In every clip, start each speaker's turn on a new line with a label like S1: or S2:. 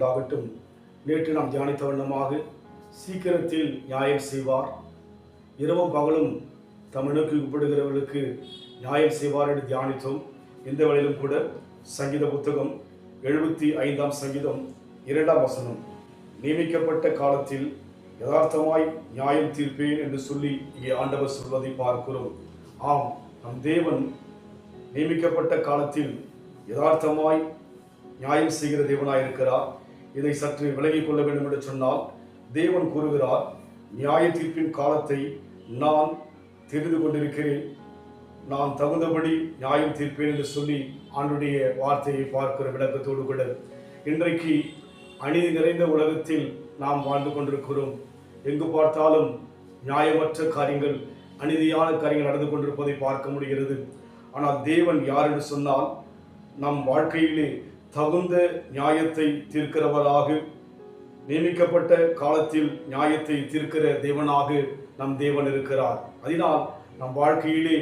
S1: உண்டாகட்டும். நேற்று நாம் தியானித்த வண்ணமாக சீக்கிரத்தில் நியாயம் செய்வார், இரவும் பகலும் தமிழுக்கு உட்படுகிறவர்களுக்கு நியாயம் செய்வார் என்று தியானித்தோம். இந்த வேளையிலும் கூட சங்கீத புத்தகம் 75ஆம் சங்கீதம் 2ஆம் வசனம், நியமிக்கப்பட்ட காலத்தில் யதார்த்தமாய் நியாயம் தீர்ப்பேன் என்று சொல்லி இங்கே ஆண்டவர் சொல்வதை பார்க்கிறோம். ஆம், நம் தேவன் நியமிக்கப்பட்ட காலத்தில் யதார்த்தமாய் நியாயம் செய்கிற தேவனாயிருக்கிறார். இதை சற்று விலகிக் கொள்ள வேண்டும் என்று சொன்னால், தேவன் கூறுகிறார், நியாய தீர்ப்பின் காலத்தை நான் தெரிந்து கொண்டிருக்கிறேன், நான் தகுந்தபடி நியாயம் தீர்ப்பேன் என்று சொல்லி ஆண்டுடைய வார்த்தையை பார்க்கிற விளக்கத்தோடு கூட இன்றைக்கு அநீதி நிறைந்த உலகத்தில் நாம் வாழ்ந்து கொண்டிருக்கிறோம். எங்கு பார்த்தாலும் நியாயமற்ற காரியங்கள், அநீதியான காரியங்கள் நடந்து கொண்டிருப்பதை பார்க்க முடிகிறது. ஆனால் தேவன் யார் என்று சொன்னால், நம் வாழ்க்கையிலே தகுந்த நியாயத்தை தீர்க்கிறவராக, நியமிக்கப்பட்ட காலத்தில் நியாயத்தை தீர்க்கிற தேவனாக நம் தேவன் இருக்கிறார். அதனால் நம் வாழ்க்கையிலே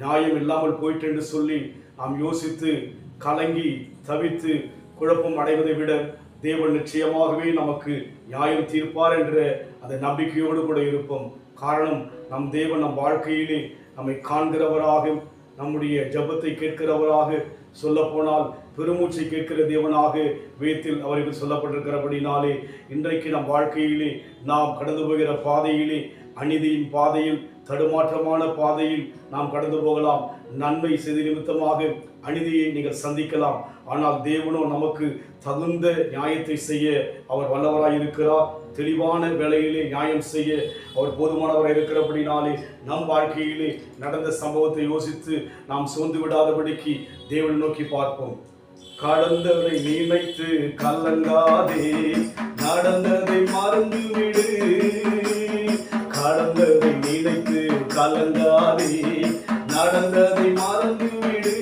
S1: நியாயம் இல்லாமல் போயிட்டு என்று சொல்லி நாம் யோசித்து கலங்கி தவித்து குழப்பம் அடைவதை விட தேவன் நிச்சயமாகவே நமக்கு நியாயம் தீர்ப்பார் என்ற அந்த நம்பிக்கையோடு கூட இருப்போம். காரணம், நம் தேவன் நம் வாழ்க்கையிலே நம்மை காண்கிறவராக, நம்முடைய ஜெபத்தை கேட்கிறவராக, சொல்ல போனால் பெருமூச்சை கேட்கிற தேவனாக வேதத்தில் அவருக்கு சொல்லப்பட்டிருக்கிறபடினாலே இன்றைக்கு நம் வாழ்க்கையிலே நாம் கடந்து போகிற பாதையிலே, அநீதியின் பாதையில், தடுமாற்றமான பாதையில் நாம் கடந்து போகலாம். நன்மை செய்தி நிமித்தமாக அநீதியை நீங்கள் சந்திக்கலாம். ஆனால் தேவனோ நமக்கு தகுந்த நியாயத்தை செய்ய அவர் வல்லவராய் இருக்கிறார். தெளிவான வேளையிலே நியாயம் செய்ய அவர் போதுமானவராய் இருக்கிறபடினாலே நம் வாழ்க்கையிலே நடந்த சம்பவத்தை யோசித்து நாம் சோர்ந்து விடாதபடிக்கு தேவனை நோக்கி பார்ப்போம். கடந்ததை நினைத்து கலங்காதே, நடந்ததை மறந்து விடு. கடந்ததை நினைத்து கலங்காதே, நடந்ததை மறந்து விடு.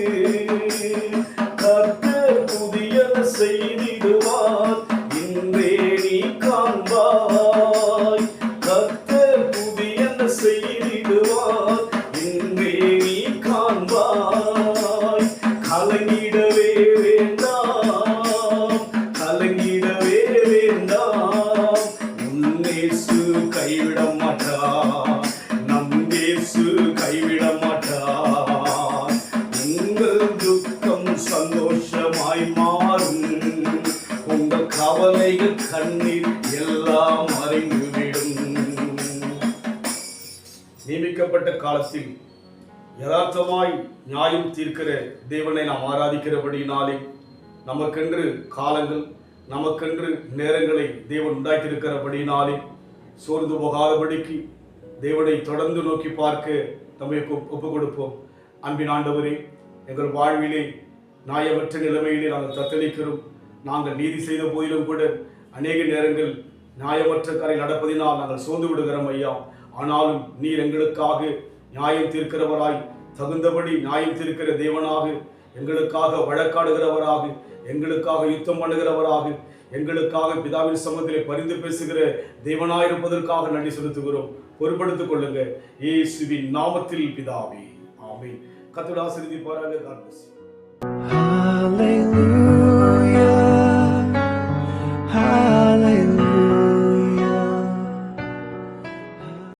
S1: கர்த்தர் புதியன செய்திடுவார், இன்றே நீ காண்பாய். கர்த்தர் புதியன செய்திடுவார், இன்றே நீ காண்பாய். கலங்கிடவே வேண்டாம், கலங்கிடவே வேண்டாம். உன்னேசு கைவிட மாட்டார், நம் இயேசு கைவிட மாட்டார். உங்கள் துக்கம் சந்தோஷமாய் மாறும், உங்கள் கவலைகள் கண்ணீர் எல்லாம் மறைந்துவிடும். நியமிக்கப்பட்ட காலத்தில் யதார்த்தமாய் நியாயம் தீர்க்கிற தேவனை நாம் ஆராதிக்கிறபடினாலே நமக்கென்று காலங்கள், நமக்கென்று நேரங்களை தேவன் உண்டாக்கியிருக்கிறபடினாலே சோர்ந்து போகாதபடிக்கு தேவனை தொடர்ந்து நோக்கி பார்க்க நம்மை ஒப்புக் கொடுப்போம். அன்பின் ஆண்டவரே, எங்கள் வாழ்விலே நியாயமற்ற நிலைமையிலே நாங்கள் தத்தளிக்கிறோம். நாங்கள் நீதி செய்த போதிலும் கூட அநேக நேரங்கள் நியாயமற்ற காரியம் நடப்பதினால் நாங்கள் சோர்ந்து விடுகிறோம் ஐயா. ஆனாலும் நீர் எங்களுக்காக நியாயம் தீர்க்கிறவராய், தகுந்தபடி நியாயம் தீர்க்கிற தேவனாக, எங்களுக்காக வழக்காடுகிறவராக, எங்களுக்காக யுத்தம் பண்ணுகிறவராக, எங்களுக்காக பிதாவின் சமூகத்திலே பரிந்து பேசுகிற தேவனாயிருப்பதற்காக நன்றி செலுத்துகிறோம். பொறுப்படுத்திக் கொள்ளுங்க இயேசுவின் நாமத்தில் பிதாவே, ஆமென். கர்த்தர் ஆசீர்வதிப்பாராக. God bless you.